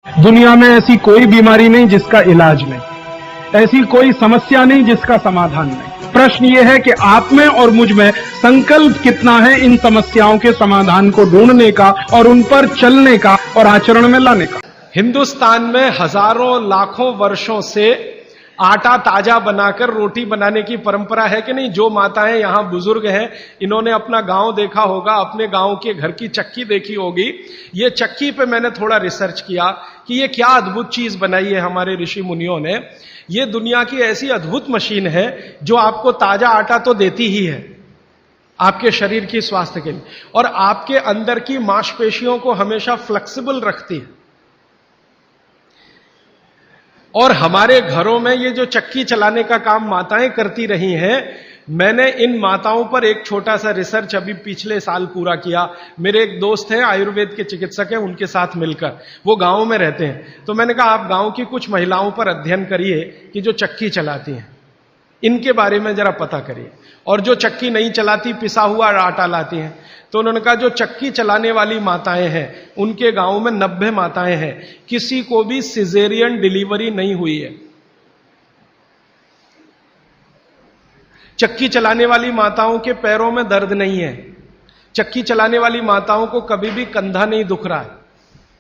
दुनिया में ऐसी कोई बीमारी नहीं जिसका इलाज नहीं, ऐसी कोई समस्या नहीं जिसका समाधान नहीं। प्रश्न ये है कि आप में और मुझ में संकल्प कितना है इन समस्याओं के समाधान को ढूंढने का और उन पर चलने का और आचरण में लाने का। हिंदुस्तान में हजारों लाखों वर्षों से आटा ताजा बनाकर रोटी बनाने की परंपरा है कि नहीं। जो माताएं यहां बुजुर्ग हैं, इन्होंने अपना गांव देखा होगा, अपने गांव के घर की चक्की देखी होगी। ये चक्की पे मैंने थोड़ा रिसर्च किया कि ये क्या अद्भुत चीज बनाई है हमारे ऋषि मुनियों ने। ये दुनिया की ऐसी अद्भुत मशीन है जो आपको ताजा आटा तो देती ही है आपके शरीर की स्वास्थ्य के लिए, और आपके अंदर की मांसपेशियों को हमेशा फ्लेक्सिबल रखती है। और हमारे घरों में ये जो चक्की चलाने का काम माताएं करती रही हैं, मैंने इन माताओं पर एक छोटा सा रिसर्च अभी पिछले साल पूरा किया। मेरे एक दोस्त हैं, आयुर्वेद के चिकित्सक हैं, उनके साथ मिलकर, वो गांव में रहते हैं। तो मैंने कहा आप गांव की कुछ महिलाओं पर अध्ययन करिए कि जो चक्की चलाती हैं, इनके बारे में जरा पता करिए। और जो चक्की नहीं चलाती, पिसा हुआ आटा लाती हैं। तो उन्होंने कहा जो चक्की चलाने वाली माताएं हैं, उनके गांव में 90 माताएं हैं, किसी को भी सिजेरियन डिलीवरी नहीं हुई है। चक्की चलाने वाली माताओं के पैरों में दर्द नहीं है। चक्की चलाने वाली माताओं को कभी भी कंधा नहीं दुख रहा है,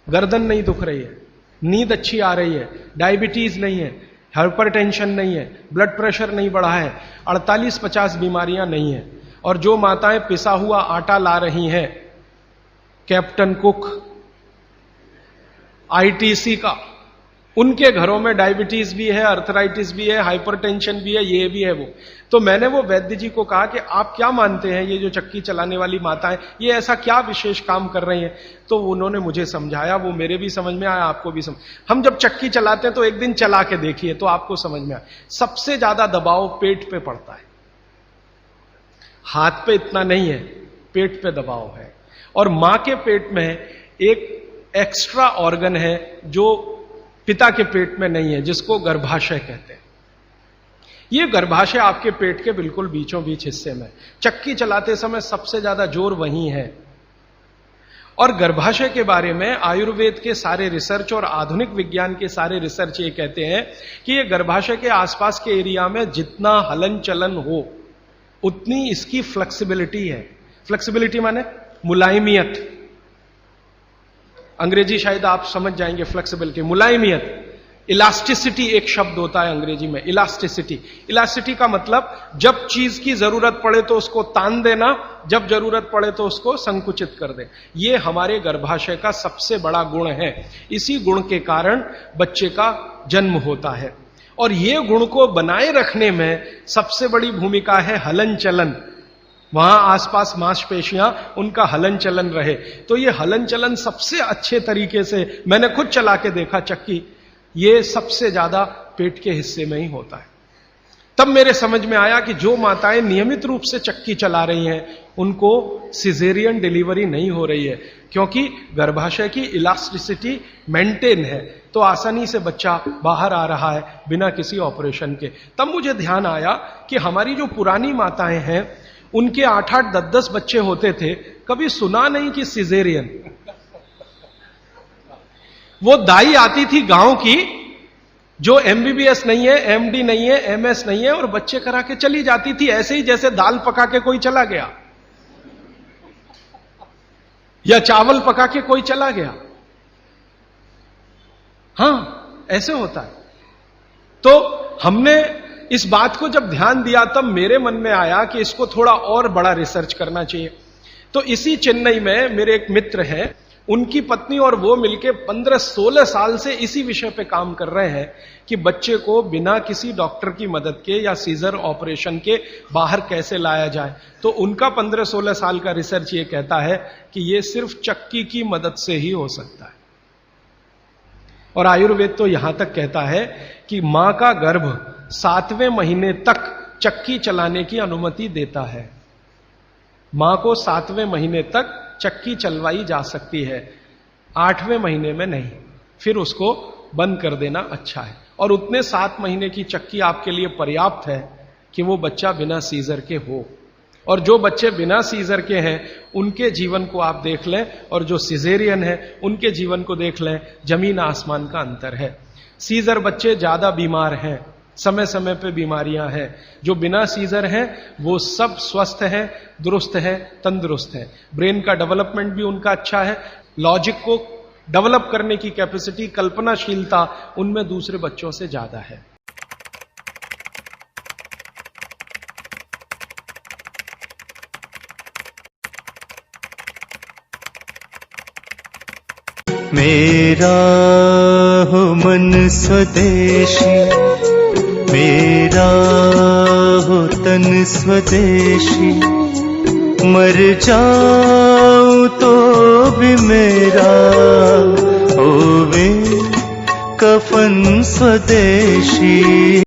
गर्दन नहीं दुख रही है, नींद अच्छी आ रही है, डायबिटीज नहीं है, हाइपरटेंशन नहीं है, ब्लड प्रेशर नहीं बढ़ा है, 48-50 बीमारियां नहीं है। और जो माताएं पिसा हुआ आटा ला रही हैं, कैप्टन कुक, आईटीसी का, उनके घरों में डायबिटीज भी है, अर्थराइटिस भी है, हाइपरटेंशन भी है, ये भी है वो। तो मैंने वो वैद्य जी को कहा कि आप क्या मानते हैं ये जो चक्की चलाने वाली माताएं, ये ऐसा क्या विशेष काम कर रही हैं। तो उन्होंने मुझे समझाया, वो मेरे भी समझ में आया, आपको भी समझ। हम जब चक्की चलाते हैं तो एक दिन चला के देखिए तो आपको समझ में आए। सबसे ज्यादा दबाव पेट पे पड़ता है, हाथ पे इतना नहीं है, पेट पे दबाव है। और मां के पेट में एक एक्स्ट्रा ऑर्गन है जो पिता के पेट में नहीं है, जिसको गर्भाशय कहते हैं। ये गर्भाशय आपके पेट के बिल्कुल बीचों बीच हिस्से में। चक्की चलाते समय सबसे ज्यादा जोर वहीं है। और गर्भाशय के बारे में आयुर्वेद के सारे रिसर्च और आधुनिक विज्ञान के सारे रिसर्च ये कहते हैं कि ये गर्भाशय के आसपास के एरिया में जितना हलन चलन हो, उतनी इसकी फ्लेक्सिबिलिटी है। फ्लेक्सिबिलिटी माने मुलायमियत, अंग्रेजी शायद आप समझ जाएंगे। फ्लेक्सिबिलिटी, मुलायमियत, इलास्टिसिटी एक शब्द होता है अंग्रेजी में, इलास्टिसिटी। इलास्टिसिटी का मतलब जब चीज की जरूरत पड़े तो उसको तान देना, जब जरूरत पड़े तो उसको संकुचित कर दे। ये हमारे गर्भाशय का सबसे बड़ा गुण है। इसी गुण के कारण बच्चे का जन्म होता है। और ये गुण को बनाए रखने में सबसे बड़ी भूमिका है हलन चलन। वहां आसपास मांसपेशियां, उनका हलन चलन रहे। तो ये हलन चलन सबसे अच्छे तरीके से, मैंने खुद चला के देखा चक्की, ये सबसे ज्यादा पेट के हिस्से में ही होता है। तब मेरे समझ में आया कि जो माताएं नियमित रूप से चक्की चला रही हैं, उनको सिजेरियन डिलीवरी नहीं हो रही है, क्योंकि गर्भाशय की इलास्टिसिटी मेंटेन है। तो आसानी से बच्चा बाहर आ रहा है बिना किसी ऑपरेशन के। तब मुझे ध्यान आया कि हमारी जो पुरानी माताएं हैं, उनके 8-8, 10-10 बच्चे होते थे, कभी सुना नहीं कि सिजेरियन। वो दाई आती थी गांव की, जो एमबीबीएस नहीं है, एमडी नहीं है, एमएस नहीं है, और बच्चे करा के चली जाती थी, ऐसे ही जैसे दाल पका के कोई चला गया या चावल पका के कोई चला गया। हां, ऐसे होता है। तो हमने इस बात को जब ध्यान दिया, तब मेरे मन में आया कि इसको थोड़ा और बड़ा रिसर्च करना चाहिए। तो इसी चेन्नई में मेरे एक मित्र हैं, उनकी पत्नी और वो मिलके 15-16 साल से इसी विषय पे काम कर रहे हैं कि बच्चे को बिना किसी डॉक्टर की मदद के या सीजर ऑपरेशन के बाहर कैसे लाया जाए। तो उनका 15-16 साल का रिसर्च ये कहता है कि ये सिर्फ चक्की की मदद से ही हो सकता है। और आयुर्वेद तो यहां तक कहता है कि मां का गर्भ 7वें महीने तक चक्की चलाने की अनुमति देता है। मां को 7वें महीने तक चक्की चलवाई जा सकती है, 8वें महीने में नहीं, फिर उसको बंद कर देना अच्छा है। और उतने 7 महीने की चक्की आपके लिए पर्याप्त है कि वो बच्चा बिना सीजर के हो। और जो बच्चे बिना सीजर के हैं उनके जीवन को आप देख लें और जो सिजेरियन है उनके जीवन को देख लें, जमीन आसमान का अंतर है। सीजर बच्चे ज्यादा बीमार हैं, समय समय पे बीमारियां हैं। जो बिना सीजर हैं वो सब स्वस्थ हैं, दुरुस्त हैं, तंदुरुस्त हैं। ब्रेन का डेवलपमेंट भी उनका अच्छा है, लॉजिक को डेवलप करने की कैपेसिटी, कल्पनाशीलता उनमें दूसरे बच्चों से ज्यादा है। मेरा हो मन स्वदेशी, मेरा हो तन स्वदेशी, मर जाऊं तो भी मेरा होवे कफन स्वदेशी।